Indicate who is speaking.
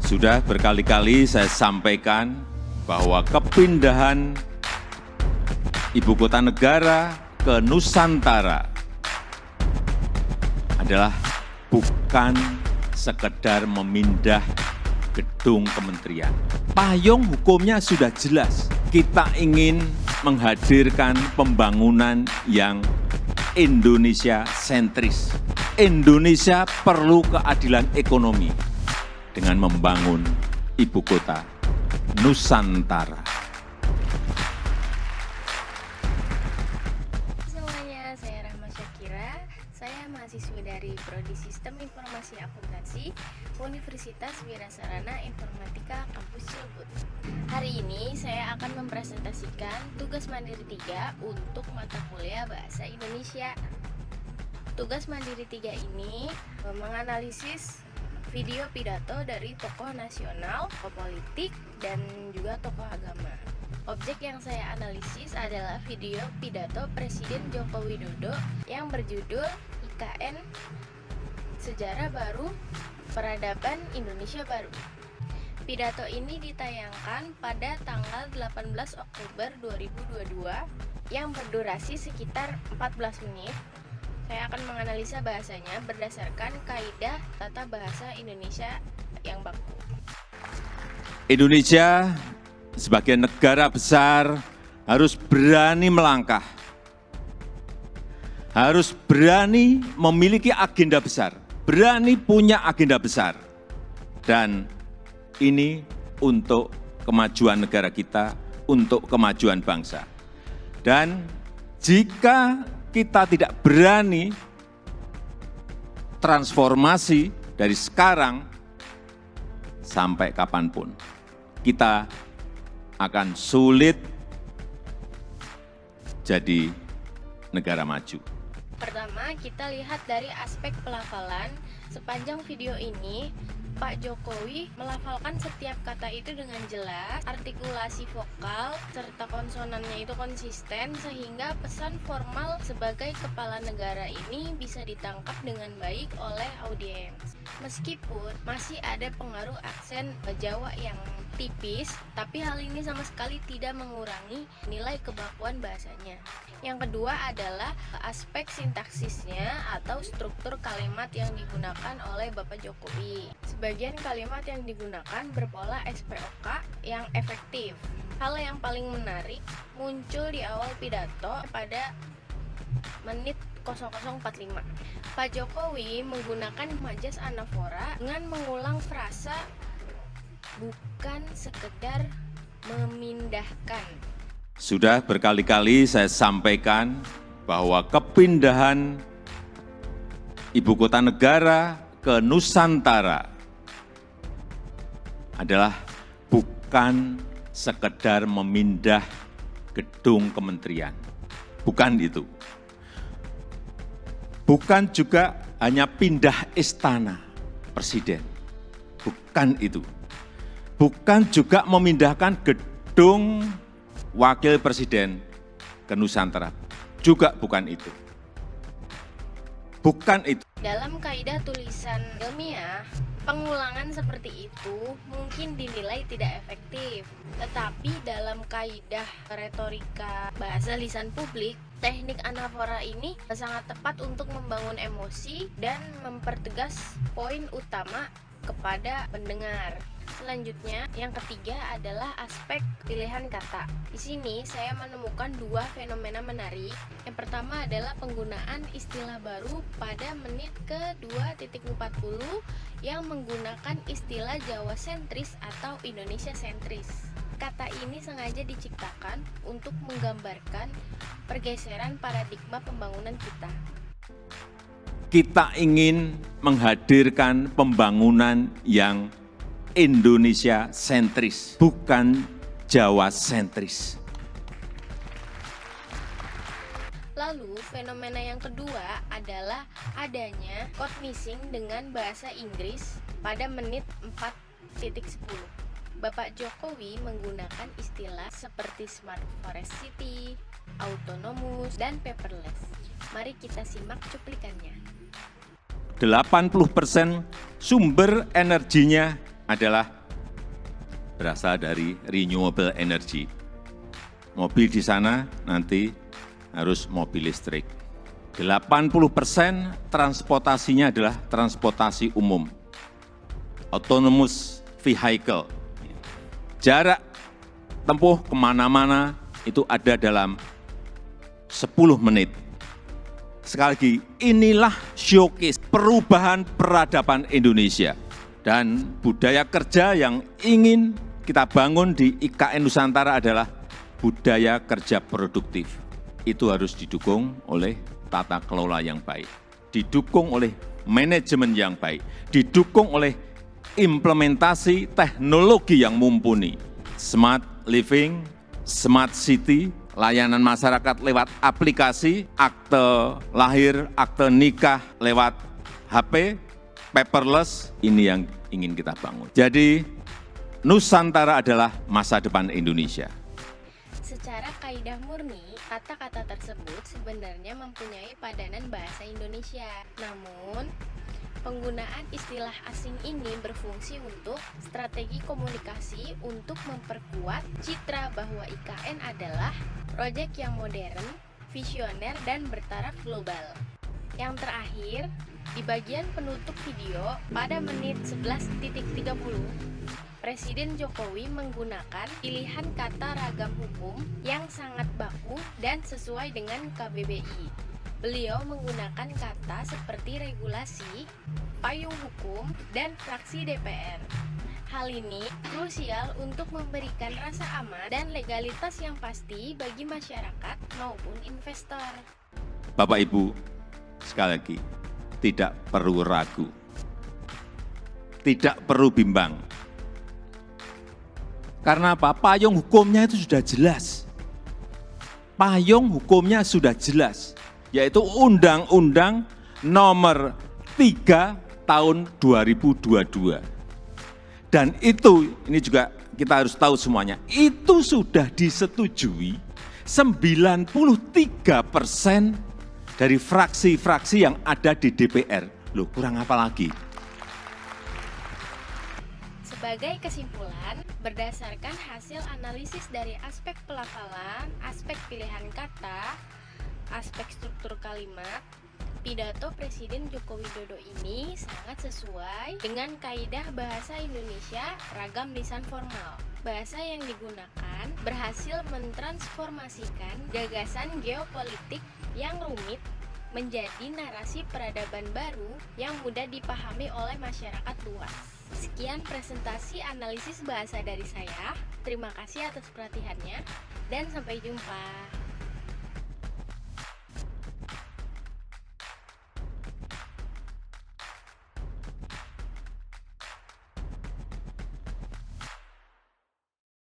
Speaker 1: Sudah berkali-kali saya sampaikan bahwa kepindahan ibu kota negara ke Nusantara adalah bukan sekedar memindah gedung kementerian. Payung hukumnya sudah jelas. Kita ingin menghadirkan pembangunan yang Indonesia sentris. Indonesia perlu keadilan ekonomi dengan membangun ibu kota Nusantara.
Speaker 2: Semuanya, saya Rahma Syakira. Saya mahasiswi dari Prodi Sistem Informasi Akuntansi Universitas Wirasarana Informatika Kampus Cilebut. Hari ini saya akan mempresentasikan tugas mandiri 3 untuk mata kuliah Bahasa Indonesia. Tugas mandiri 3 ini menganalisis video pidato dari tokoh nasional, tokoh politik, dan juga tokoh agama. Objek yang saya analisis adalah video pidato Presiden Joko Widodo yang berjudul IKN Sejarah Baru Peradaban Indonesia Baru. Pidato ini ditayangkan pada tanggal 18 Oktober 2022 yang berdurasi sekitar 14 menit. Saya akan menganalisa bahasanya berdasarkan kaidah tata bahasa Indonesia yang baku.
Speaker 1: Indonesia sebagai negara besar harus berani melangkah, harus berani memiliki agenda besar, berani punya agenda besar. Dan ini untuk kemajuan negara kita, untuk kemajuan bangsa. Dan jika kita tidak berani transformasi dari sekarang sampai kapanpun, kita akan sulit jadi negara maju.
Speaker 2: Pertama, kita lihat dari aspek pelafalan. Sepanjang video ini, Pak Jokowi melafalkan setiap kata itu dengan jelas, artikulasi vokal serta konsonannya itu konsisten sehingga pesan formal sebagai kepala negara ini bisa ditangkap dengan baik oleh audiens. Meskipun masih ada pengaruh aksen Jawa yang tipis, tapi hal ini sama sekali tidak mengurangi nilai kebakuan bahasanya. Yang kedua adalah aspek sintaksisnya atau struktur kalimat yang digunakan oleh Bapak Jokowi. Sebagian kalimat yang digunakan berpola SPOK yang efektif. Hal yang paling menarik muncul di awal pidato pada menit 0045. Pak Jokowi menggunakan majas anafora dengan mengulang frasa bukan sekedar memindahkan.
Speaker 1: Sudah berkali-kali saya sampaikan bahwa kepindahan ibu kota negara ke Nusantara adalah bukan sekedar memindah gedung kementerian. Bukan itu. Bukan juga hanya pindah istana presiden. Bukan itu. Bukan juga memindahkan gedung wakil presiden ke Nusantara. Juga bukan itu. Bukan itu.
Speaker 2: Dalam kaidah tulisan ilmiah, pengulangan seperti itu mungkin dinilai tidak efektif. Tetapi dalam kaidah retorika bahasa lisan publik, teknik anafora ini sangat tepat untuk membangun emosi dan mempertegas poin utama kepada pendengar. Selanjutnya, yang ketiga adalah aspek pilihan kata. Di sini saya menemukan dua fenomena menarik. Yang pertama adalah penggunaan istilah baru pada menit ke-2.40 yang menggunakan istilah Jawa sentris atau Indonesia sentris. Kata ini sengaja diciptakan untuk menggambarkan pergeseran paradigma pembangunan kita.
Speaker 1: Kita ingin menghadirkan pembangunan yang Indonesia sentris, bukan Jawa sentris.
Speaker 2: Lalu, fenomena yang kedua adalah adanya code missing dengan bahasa Inggris pada menit 4.10. Bapak Jokowi menggunakan istilah seperti smart forest city, autonomous, dan paperless. Mari kita simak cuplikannya.
Speaker 1: 80% sumber energinya adalah berasal dari renewable energy. Mobil di sana nanti harus mobil listrik. 80% transportasinya adalah transportasi umum, autonomous vehicle. Jarak tempuh kemana-mana itu ada dalam 10 menit. Sekali lagi, inilah showcase perubahan peradaban Indonesia. Dan budaya kerja yang ingin kita bangun di IKN Nusantara adalah budaya kerja produktif. Itu harus didukung oleh tata kelola yang baik, didukung oleh manajemen yang baik, didukung oleh implementasi teknologi yang mumpuni. Smart living, smart city, layanan masyarakat lewat aplikasi, akte lahir, akte nikah lewat HP, paperless, ini yang ingin kita bangun. Jadi, Nusantara adalah masa depan Indonesia.
Speaker 2: Secara kaidah murni, kata-kata tersebut sebenarnya mempunyai padanan bahasa Indonesia. Namun, penggunaan istilah asing ini berfungsi untuk strategi komunikasi untuk memperkuat citra bahwa IKN adalah proyek yang modern, visioner, dan bertaraf global. Yang terakhir, di bagian penutup video pada menit 11.30, Presiden Jokowi menggunakan pilihan kata ragam hukum yang sangat baku dan sesuai dengan KBBI. Beliau menggunakan kata seperti regulasi, payung hukum, dan fraksi DPR. Hal ini krusial untuk memberikan rasa aman dan legalitas yang pasti bagi masyarakat maupun investor.
Speaker 1: Bapak Ibu, sekali lagi, tidak perlu ragu, tidak perlu bimbang. Karena apa? Payung hukumnya itu sudah jelas. Payung hukumnya sudah jelas, yaitu Undang-Undang Nomor 3 Tahun 2022. Dan itu, ini juga kita harus tahu semuanya, itu sudah disetujui 93% dari fraksi-fraksi yang ada di DPR. Loh, kurang apa lagi?
Speaker 2: Sebagai kesimpulan, berdasarkan hasil analisis dari aspek pelafalan, aspek pilihan kata, aspek struktur kalimat, pidato Presiden Joko Widodo ini sangat sesuai dengan kaidah bahasa Indonesia ragam lisan formal. Bahasa yang digunakan berhasil mentransformasikan gagasan geopolitik yang rumit menjadi narasi peradaban baru yang mudah dipahami oleh masyarakat luas. Sekian presentasi analisis bahasa dari saya. Terima kasih atas perhatiannya dan sampai jumpa.